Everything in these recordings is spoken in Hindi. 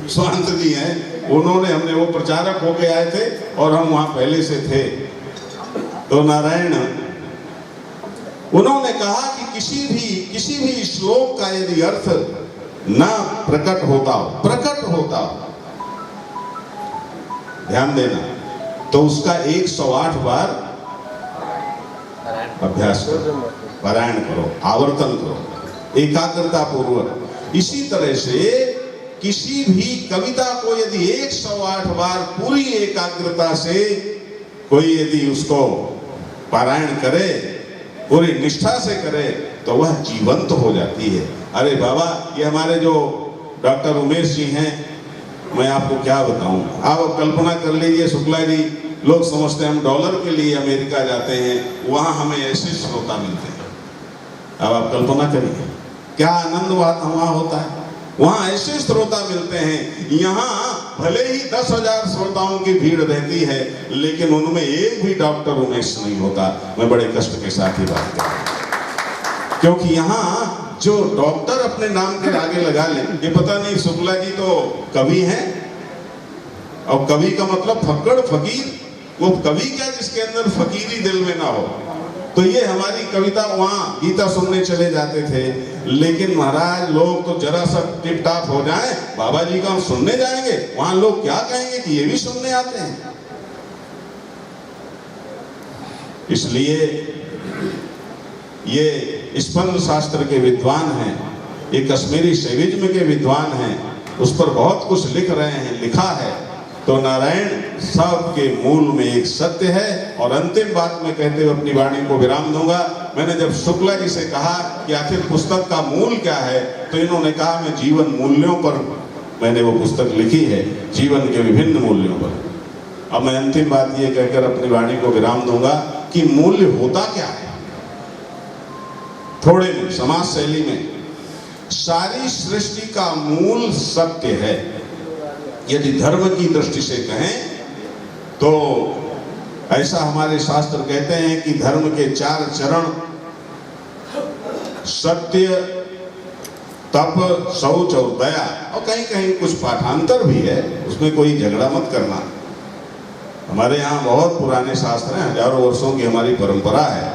स्वांत जी हैं, उन्होंने, हमने वो प्रचारक होके आए थे और हम वहां पहले से थे। तो नारायण उन्होंने कहा कि किसी भी श्लोक का यदि अर्थ ना प्रकट होता हो, ध्यान देना, तो उसका 108 बार अभ्यास करो, पारायण करो, आवर्तन करो एकाग्रता पूर्वक। इसी तरह से किसी भी कविता को यदि 108 बार पूरी एकाग्रता से कोई यदि उसको पारायण करे, पूरी निष्ठा से करे, तो वह जीवंत हो जाती है। अरे बाबा, ये हमारे जो डॉक्टर उमेश जी हैं, मैं आपको क्या बताऊं, आप कल्पना कर लीजिए शुक्ला जी, लोग समझते हैं हम डॉलर के लिए अमेरिका जाते हैं, वहां हमें ऐसे श्रोता मिलते हैं। अब आप कल्पना करिए क्या आनंद वहां होता है, वहां ऐसे श्रोता मिलते हैं। यहाँ भले ही 10,000 श्रोताओं की भीड़ रहती है, लेकिन उनमें एक भी डॉक्टर उमेश नहीं होता। मैं बड़े कष्ट के साथ ही बात कर रहा हूं, क्योंकि यहाँ जो डॉक्टर अपने नाम के आगे लगा ले, ये पता नहीं शुक्ला जी तो कवि हैं, और कवि का मतलब फक्कड़ फकीर, वो कवि क्या जिसके अंदर फकीरी दिल में ना हो। तो ये हमारी कविता, वहां गीता सुनने चले जाते थे, लेकिन महाराज लोग तो जरा सा टिप टाप हो जाए, बाबा जी का हम सुनने जाएंगे, वहां लोग क्या कहेंगे कि ये भी सुनने आते हैं। इसलिए ये स्पंद शास्त्र के विद्वान हैं, ये कश्मीरी शैविज्म के विद्वान हैं, उस पर बहुत कुछ लिख रहे हैं, लिखा है। तो नारायण सब के मूल में एक सत्य है। और अंतिम बात मैं कहते हुए अपनी वाणी को विराम दूंगा। मैंने जब शुक्ला जी से कहा कि आखिर पुस्तक का मूल क्या है, तो इन्होंने कहा मैं जीवन मूल्यों पर मैंने वो पुस्तक लिखी है, जीवन के विभिन्न मूल्यों पर। अब मैं अंतिम बात ये कहकर अपनी वाणी को विराम दूंगा कि मूल्य होता क्या है। थोड़े में समाज शैली में सारी सृष्टि का मूल सत्य है। यदि धर्म की दृष्टि से कहें तो ऐसा हमारे शास्त्र कहते हैं कि धर्म के 4 चरण सत्य, तप, शौच और दया, और कहीं कहीं कुछ पाठांतर भी है, उसमें कोई झगड़ा मत करना। हमारे यहाँ बहुत पुराने शास्त्र हैं, हजारों वर्षों की हमारी परंपरा है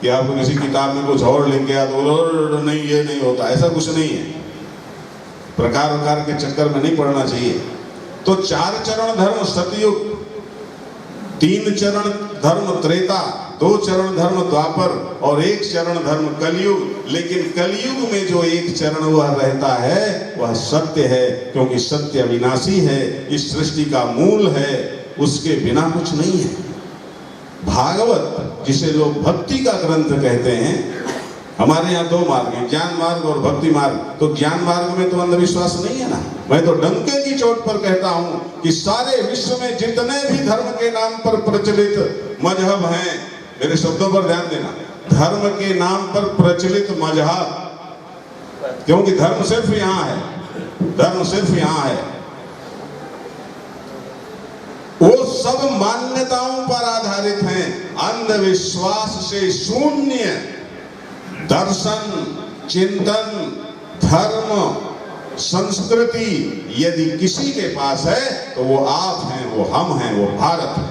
कि आपको किसी किताब में कुछ और लिख गया तो नहीं, ये नहीं होता, ऐसा कुछ नहीं है। प्रकार के चक्कर में नहीं पड़ना चाहिए। तो 4 चरण धर्म सतयुग, 3 चरण धर्म त्रेता, 2 चरण धर्म द्वापर और 1 चरण धर्म कलयुग। लेकिन कलयुग में जो 1 चरण वह रहता है वह सत्य है, क्योंकि सत्य अविनाशी है, इस सृष्टि का मूल है, उसके बिना कुछ नहीं है। भागवत जिसे लोग भक्ति का ग्रंथ कहते हैं, हमारे यहाँ 2 मार्ग हैं, ज्ञान मार्ग और भक्ति मार्ग। तो ज्ञान मार्ग में तो अंधविश्वास नहीं है ना। मैं तो डंके की चोट पर कहता हूँ कि सारे विश्व में जितने भी धर्म के नाम पर प्रचलित मजहब हैं, मेरे शब्दों पर ध्यान देना, धर्म के नाम पर प्रचलित मजहब, क्योंकि धर्म सिर्फ यहाँ है, धर्म सिर्फ यहाँ है, वो सब मान्यताओं पर आधारित हैं। अंधविश्वास से शून्य दर्शन, चिंतन, धर्म, संस्कृति यदि किसी के पास है तो वो आप हैं, वो हम हैं, वो भारत है।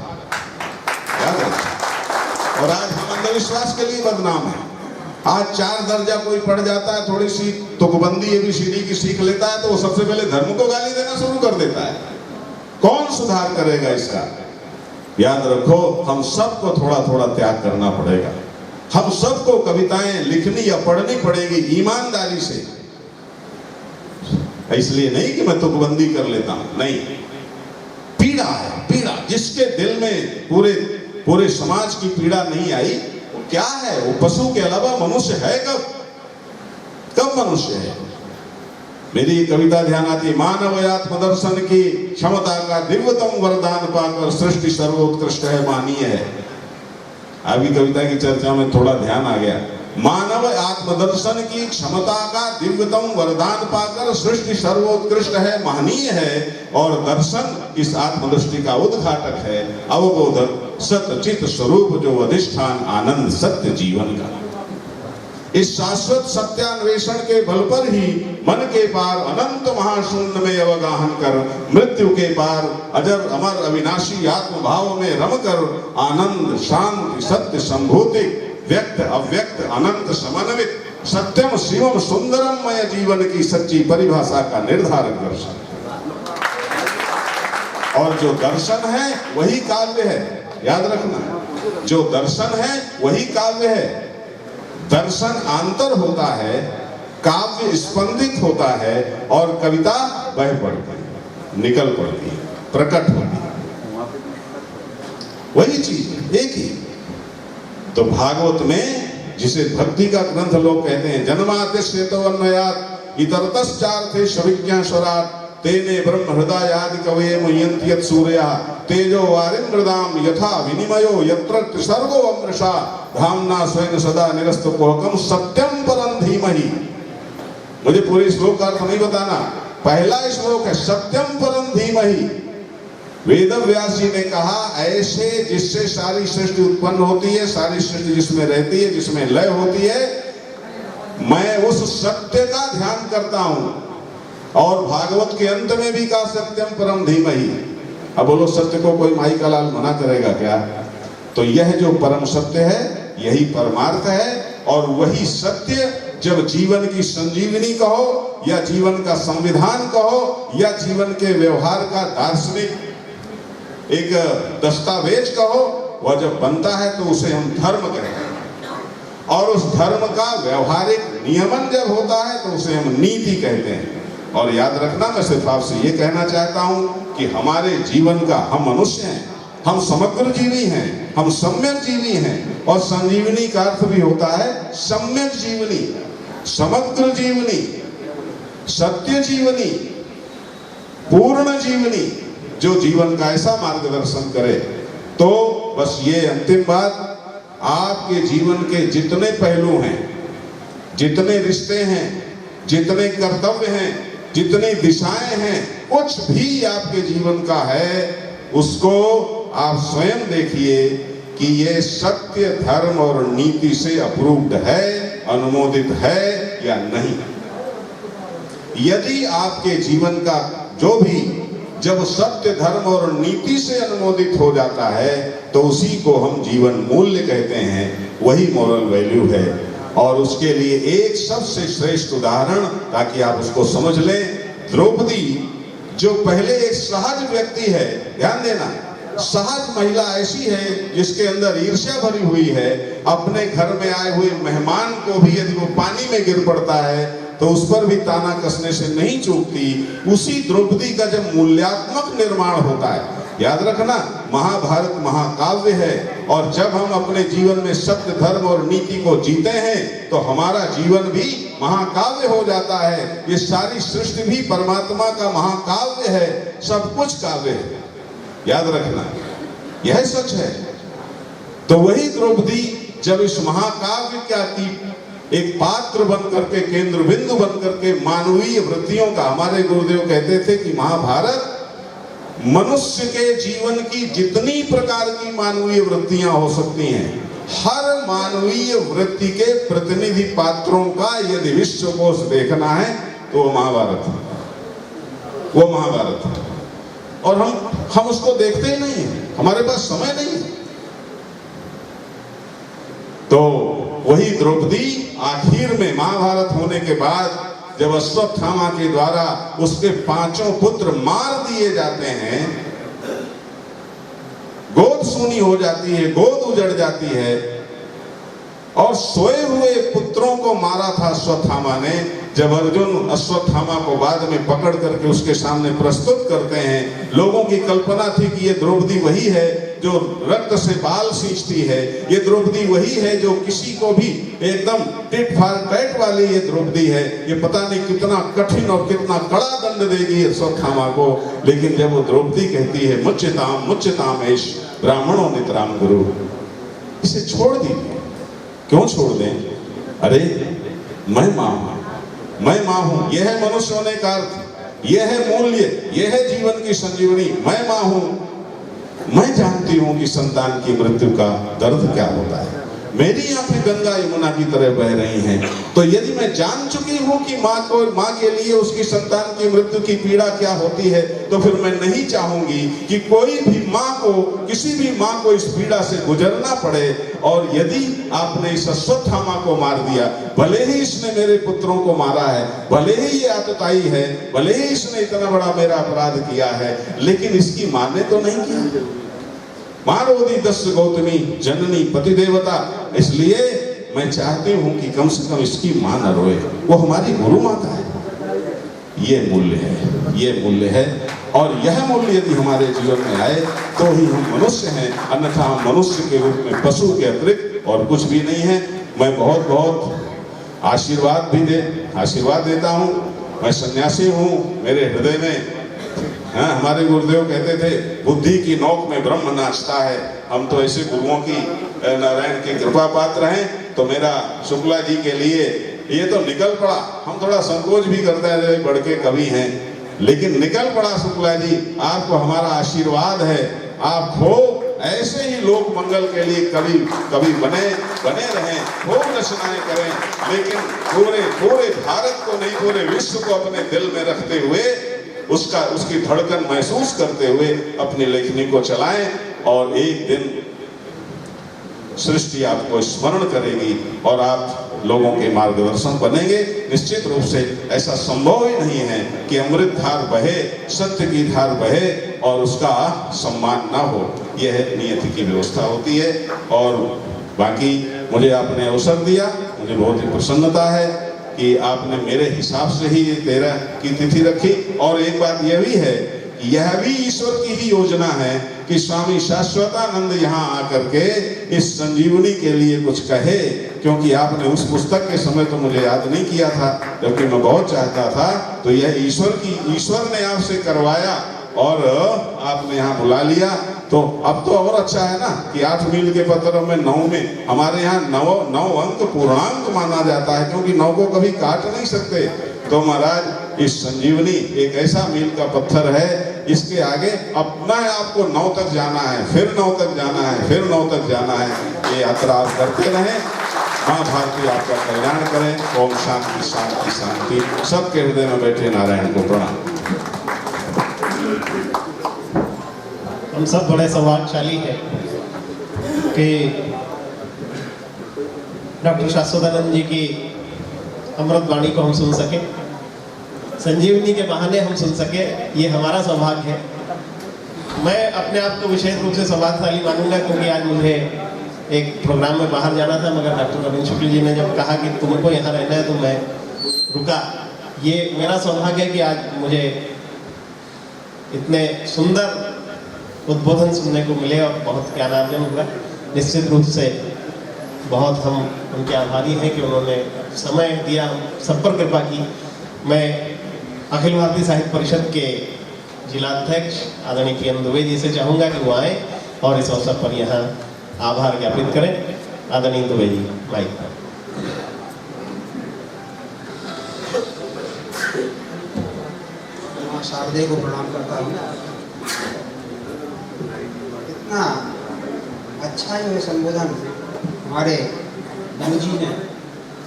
याद रखिए। और आज हम अंधविश्वास के लिए बदनाम है। आज 4 दर्जा कोई पढ़ जाता है, थोड़ी सी तुकबंदी ABCD की सीख लेता है, तो वो सबसे पहले धर्म को गाली देना शुरू कर देता है। कौन सुधार करेगा इसका? याद रखो, हम सबको थोड़ा थोड़ा त्याग करना पड़ेगा। हम सबको कविताएं लिखनी या पढ़नी पड़ेगी ईमानदारी से। इसलिए नहीं कि मैं तुकबंदी कर लेता हूं, नहीं। पीड़ा है, पीड़ा जिसके दिल में पूरे समाज की पीड़ा नहीं आई, वो क्या है? वो पशु के अलावा मनुष्य है कब मनुष्य है? मेरी कविता ध्यान आती है, मानव आत्मदर्शन की क्षमता का दिव्यतम वरदान पाकर सृष्टि सर्वोत्कृष्ट है, मानीय है। अभी कविता की चर्चा में थोड़ा ध्यान आ गया। मानव आत्मदर्शन की क्षमता का दिव्यतम वरदान पाकर सृष्टि सर्वोत्कृष्ट है, महनीय है, और दर्शन इस आत्मदृष्टि का उद्घाटक है, अवबोधक सत्यचित स्वरूप जो अधिष्ठान आनंद सत्य जीवन का। इस शाश्वत सत्यान्वेषण के बल पर ही मन के पार अनंत महाशून्य में अवगाहन कर मृत्यु के पार अजर अमर अविनाशी आत्म भाव में रमकर आनंद शांति सत्य संभूति व्यक्त अव्यक्त अनंत समन्वित सत्यम शिवम सुंदरमय जीवन की सच्ची परिभाषा का निर्धारक दर्शन। और जो दर्शन है वही काव्य है, याद रखना, जो दर्शन है वही काव्य है। दर्शन आंतर होता है, काव्य स्पंदित होता है और कविता बह पड़ती है, निकल पड़ती है, प्रकट होती है, वही चीज एक ही। तो भागवत में जिसे भक्ति का ग्रंथ लोग कहते हैं, जन्माद्यस्यतोऽन्वयात् इतरतश्चार्थे सविज्ञास्वराट् तेने ब्रह्म हृदयादि कवये मुह्यन्ति यत् सूर्यः तेजो वारिमृदाम यथा विनिमयो यत्र त्रिसर्गो अमृषा धाम्ना स्वेन सदा निरस्तकुहकं सत्यम परं धीमहि। मुझे पूरे श्लोक का अर्थ नहीं बताना, पहला श्लोक है सत्यम परं धीमहि। वेद व्यास जी ने कहा ऐसे जिससे सारी सृष्टि उत्पन्न होती है, सारी सृष्टि जिसमें रहती है, जिसमें लय होती है, मैं उस सत्य का ध्यान करता हूं। और भागवत के अंत में भी कहा सत्यम परम धीमहि। अब बोलो सत्य को कोई माई का लाल मना करेगा क्या? तो यह जो परम सत्य है यही परमार्थ है। और वही सत्य जब जीवन की संजीवनी कहो या जीवन का संविधान कहो या जीवन के व्यवहार का दार्शनिक एक दस्तावेज कहो, वह जब बनता है तो उसे हम धर्म कहते हैं। और उस धर्म का व्यवहारिक नियमन जब होता है तो उसे हम नीति कहते हैं। और याद रखना, मैं सिर्फ आपसे ये कहना चाहता हूं कि हमारे जीवन का, हम मनुष्य हैं, हम समग्र जीवी हैं, हम सम्यक जीवी हैं। और संजीवनी का अर्थ भी होता है सम्यक जीवनी, समग्र जीवनी, सत्य जीवनी, पूर्ण जीवनी, जो जीवन का ऐसा मार्गदर्शन करे। तो बस ये अंतिम बात, आपके जीवन के जितने पहलू हैं, जितने रिश्ते हैं, जितने कर्तव्य हैं, जितनी दिशाएं हैं, कुछ भी आपके जीवन का है, उसको आप स्वयं देखिए कि ये सत्य, धर्म और नीति से अप्रूव्ड है, अनुमोदित है या नहीं। यदि आपके जीवन का जो भी जब सत्य, धर्म और नीति से अनुमोदित हो जाता है तो उसी को हम जीवन मूल्य कहते हैं, वही मोरल वैल्यू है। और उसके लिए एक सबसे श्रेष्ठ उदाहरण, ताकि आप उसको समझ लें, द्रौपदी जो पहले एक सहज व्यक्ति है, ध्यान देना, सहज महिला ऐसी है जिसके अंदर ईर्ष्या भरी हुई है। अपने घर में आए हुए मेहमान को भी यदि वो पानी में गिर पड़ता है तो उस पर भी ताना कसने से नहीं चूकती। उसी द्रौपदी का जब मूल्यात्मक निर्माण होता है, याद रखना, महाभारत महाकाव्य है। और जब हम अपने जीवन में सत्य, धर्म और नीति को जीते हैं तो हमारा जीवन भी महाकाव्य हो जाता है। ये सारी सृष्टि भी परमात्मा का महाकाव्य है, सब कुछ काव्य है, याद रखना, यह सच है। तो वही द्रौपदी जब इस महाकाव्य क्या की एक पात्र बन करके, केंद्र बिंदु बन करके मानवीय वृत्तियों का, हमारे गुरुदेव कहते थे कि महाभारत मनुष्य के जीवन की जितनी प्रकार की मानवीय वृत्तियां हो सकती हैं, हर मानवीय वृत्ति के प्रतिनिधि पात्रों का यदि विश्वकोश देखना है तो वो महाभारत है, वो महाभारत है। और हम उसको देखते ही नहीं है, हमारे पास समय नहीं है। तो वही द्रौपदी आखिर में महाभारत होने के बाद जब अश्वत्थामा के द्वारा उसके 5 पुत्र मार दिए जाते हैं, गोद सूनी हो जाती है, गोद उजड़ जाती है, और सोए हुए पुत्रों को मारा था अश्वत्थामा ने। जब अर्जुन अश्वत्थामा को बाद में पकड़ करके उसके सामने प्रस्तुत करते हैं, लोगों की कल्पना थी कि ये द्रौपदी वही है जो रक्त से बाल सींचती है, ये द्रौपदी वही है जो किसी को भी एकदम टिट फॉर टैट वाली ये द्रौपदी है, ये पता नहीं कितना कठिन और कितना कड़ा दंड देगी अश्वत्थामा को। लेकिन जब वो द्रौपदी कहती है मुच्यताम एष ब्राह्मणों नितराम गुरु, इसे छोड़ दीजिए। क्यों छोड़ दें? अरे मैं मां हूं, मैं मां हूं, यह है मनुष्य होने का अर्थ, यह है मूल्य, यह है जीवन की संजीवनी। मैं मां हूं, मैं जानती हूं कि संतान की मृत्यु का दर्द क्या होता है, मेरी आंखें गंगा यमुना की तरह बह रही हैं। तो यदि मैं जान चुकी हूं कि माँ के लिए उसकी संतान की मृत्यु की पीड़ा क्या होती है, तो फिर मैं नहीं चाहूंगी कि कोई भी माँ को, किसी भी माँ को इस पीड़ा से गुजरना पड़े। और यदि आपने इस अश्वत्थामा को मार दिया, भले ही इसने मेरे पुत्रों को मारा है, भले ही ये आतताई है, भले ही इसने इतना बड़ा मेरा अपराध किया है, लेकिन इसकी माँ ने तो नहीं किया। मारोदी दस्य गौतमी जननी पति देवता। इसलिए मैं चाहती हूं कि कम से कम इसकी मां न रोए, वो हमारी गुरु माता है। ये मूल्य है, ये मूल्य है। और यह मूल्य यदि हमारे जीवन में आए तो ही हम मनुष्य हैं, अन्यथा हम मनुष्य के रूप में पशु के अतिरिक्त और कुछ भी नहीं है। मैं बहुत बहुत आशीर्वाद देता हूं। मैं सन्यासी हूं। मेरे हृदय में हमारे गुरुदेव कहते थे, बुद्धि की नोक में ब्रह्म नाचता है। हम तो ऐसे गुरुओं की, नारायण की कृपा पात्र हैं। तो मेरा शुक्ला जी के लिए ये तो निकल पड़ा। हम थोड़ा संकोच भी करते हैं, बड़ के कवि हैं, लेकिन निकल पड़ा शुक्ला जी। आपको हमारा आशीर्वाद है। आप हो ऐसे ही लोक मंगल के लिए कवि बने रहें, खूब रचनाएं करें, लेकिन पूरे भारत को नहीं, पूरे विश्व को अपने दिल में रखते हुए, उसकी धड़कन महसूस करते हुए अपनी लेखनी को चलाएं। और एक दिन सृष्टि आपको स्मरण करेगी और आप लोगों के मार्गदर्शन बनेंगे। निश्चित रूप से ऐसा संभव ही नहीं है कि अमृत धार बहे, सत्य की धार बहे और उसका सम्मान ना हो। यह नियति की व्यवस्था होती है। और बाकी मुझे आपने अवसर दिया, मुझे बहुत ही प्रसन्नता है कि आपने मेरे हिसाब से ही 13 की तिथि रखी। और एक बात यह भी है कि यह भी ईश्वर की ही योजना है कि स्वामी शाश्वतानंद यहाँ आकर के इस संजीवनी के लिए कुछ कहे, क्योंकि आपने उस पुस्तक के समय तो मुझे याद नहीं किया था, जबकि मैं बहुत चाहता था। तो यह ईश्वर ने आपसे करवाया और आपने यहाँ बुला लिया। तो अब तो और अच्छा है ना कि 8 मील के पत्थरों में 9 में, हमारे यहाँ 9 अंक पूर्णांक माना जाता है, क्योंकि 9 को कभी काट नहीं सकते। तो महाराज इस संजीवनी एक ऐसा मील का पत्थर है, इसके आगे अपना आपको 9 तक जाना है, फिर 9 तक जाना है, फिर 9 तक जाना है। ये यात्रा आप करते रहें। माँ भारती आपका कल्याण करें। ओम शांति शांति शांति। सबके हृदय में बैठे नारायण को प्रणाम। हम सब बड़े सौभाग्यशाली हैं कि डॉक्टर शाश्वतानंद जी की अमृत वाणी को हम सुन सके, संजीवनी के बहाने हम सुन सके। ये हमारा सौभाग्य है। मैं अपने आप को विशेष रूप से सौभाग्यशाली मानूंगा, क्योंकि आज मुझे एक प्रोग्राम में बाहर जाना था, मगर डॉक्टर रविंद्र शुक्ल जी ने जब कहा कि तुमको यहाँ रहना है तो मैं रुका। ये मेरा सौभाग्य है कि आज मुझे इतने सुंदर उद्बोधन सुनने को मिले और बहुत ज्ञानार्जन हुआ। निश्चित रूप से बहुत हम उनके आभारी हैं कि उन्होंने समय दिया, सब पर कृपा की। मैं अखिल भारतीय साहित्य परिषद के जिलाध्यक्ष आदरणीय PM दुबे जी से चाहूँगा कि वो आए और इस अवसर पर यहाँ आभार ज्ञापित करें। आदरणीय दुबे जी, माइक। शारदे को प्रणाम करता हूँ। इतना अच्छा जो है संबोधन हमारे गुरु जी ने,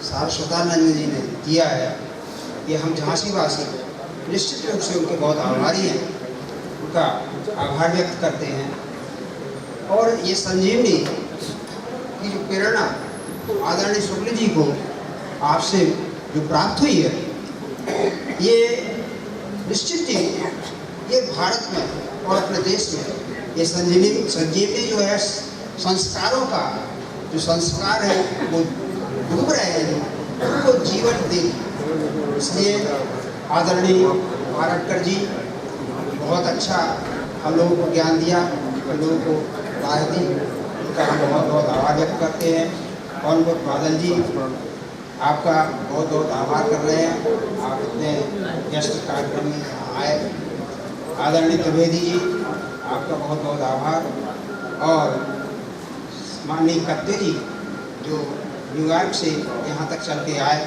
शाश्वतानंद जी ने दिया है कि हम झांसी वासी निश्चित रूप से उनके बहुत आभारी हैं, उनका आभार व्यक्त करते हैं। और ये संजीवनी की जो प्रेरणा आदरणीय शुक्ल जी को आपसे जो प्राप्त हुई है, ये निश्चित ही ये भारत में और अपने देश में ये संजीवनी जो है संस्कारों का जो संस्कार है वो डूब रहे हैं, उनको जीवन दे। इसलिए आदरणीय भारतकर जी बहुत अच्छा हम लोगों को ज्ञान दिया, हम लोगों को राय दी, उनका हम बहुत बहुत आभार व्यक्त करते हैं। और बादल जी आपका बहुत बहुत आभार कर रहे हैं, आप इतने व्यस्त कार्यक्रम में आए। आदरणीय त्रिवेदी जी आपका बहुत बहुत आभार। और माननीय कत्ते जी जो न्यूयॉर्क से यहाँ तक चल के आए,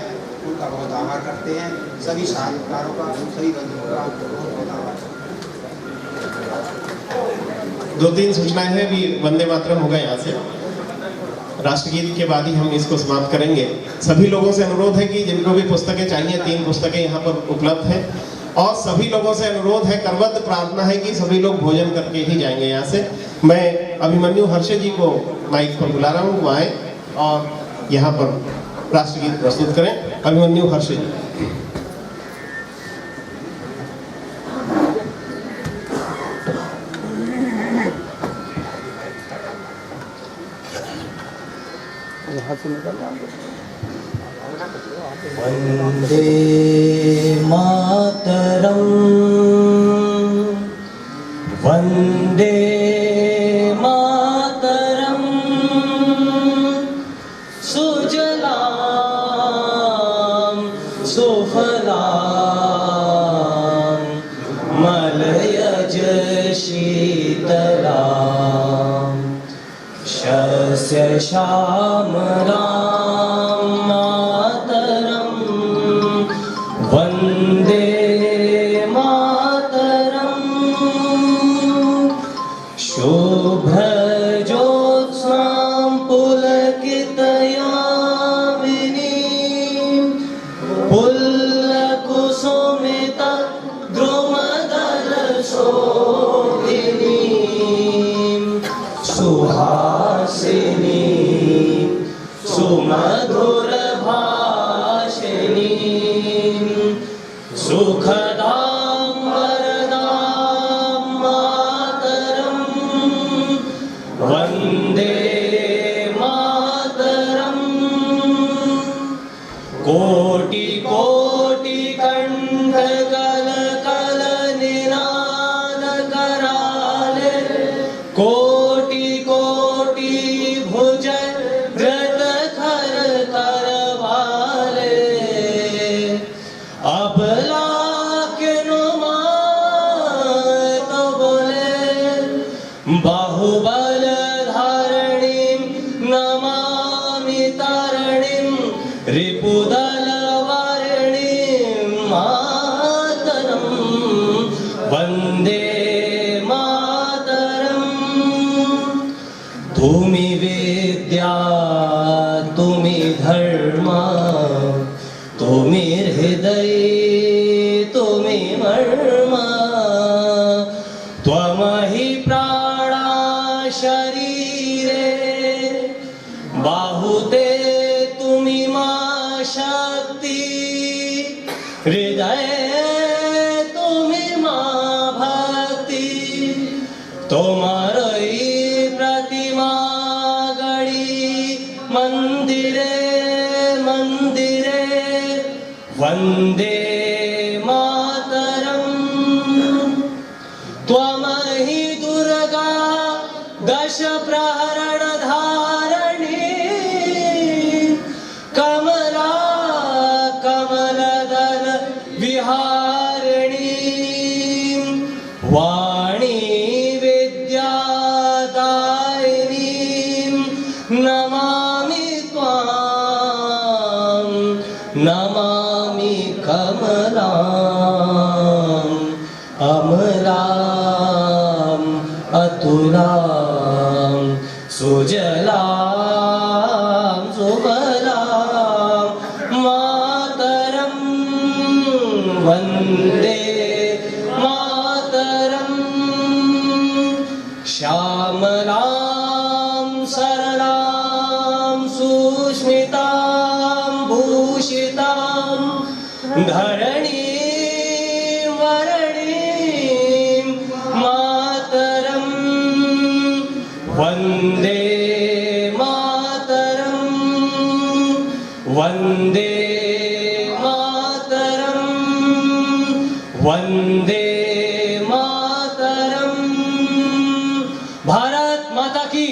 उनका बहुत आभार करते हैं। सभी साहित्यकारों का, सभी बंधुओं का बहुत बहुत आभार। 2-3 सूचनाएं हैं, भी वंदे मातरम होगा यहाँ से। राष्ट्रगीत के बाद ही हम इसको समाप्त करेंगे। सभी लोगों से अनुरोध है कि जिनको भी पुस्तकें चाहिए, 3 पुस्तकें यहाँ पर उपलब्ध हैं, और सभी लोगों से अनुरोध है, करबद्ध प्रार्थना है कि सभी लोग भोजन करके ही जाएंगे यहाँ से। मैं अभिमन्यु हर्षे जी को माइक पर बुला रहा हूँ, वो आए और यहाँ पर राष्ट्रगीत प्रस्तुत करें। अभिमन्यु हर्षे जी। वन्दे मातरम् वन्दे मातरम् सुजलां सुफलां मलयज शीतलां शस्य श्यामलां वन्दे मातरम् शुभ्रज्योत्स्नां पुलकितयामिनीं पुल्लकुसुमितद्रुमदलशोभिनीं सुहासिनीं सुमधुरभाषिणीं सुखदां वरदां मातरम् वन्दे मातरम् कोटि कोटि कंठ कल कल निनाद कराले कोटि कोटि भुज व्रत खर करवाले अबला के तो बोले बाहुबल धारणीं नमामि तारणीं रिपुदल वारिणीं मातरम् वन्दे मातरम् तुमि विद्या तुमि धर्म तुमि हृदय तुमि मर्म त्वमहि प्राणा शरीरे बाहुते तुमि मा शक्ति हृदय तुमि मा भक्ति तुम्हारी प्रतिमा गढ़ी मंदिरे मंदिरे वन्दे मातरम् त्वमहि दुर्गा दश प्रहरण धारणी कमला कमलदल विहारिणी वाणी विद्यादायिनी नमामि त्वां नमामि कमलाम् अमलाम् अतुलां सुजलां सुफलां मातरम् वन्दे मातरम् श्यामलां सरलां सुस्मितां भूषितां धरणीं वरणीं मातरम् वन्दे मातरम् वन्दे मातरम् वन्दे मातरम् भारत माता की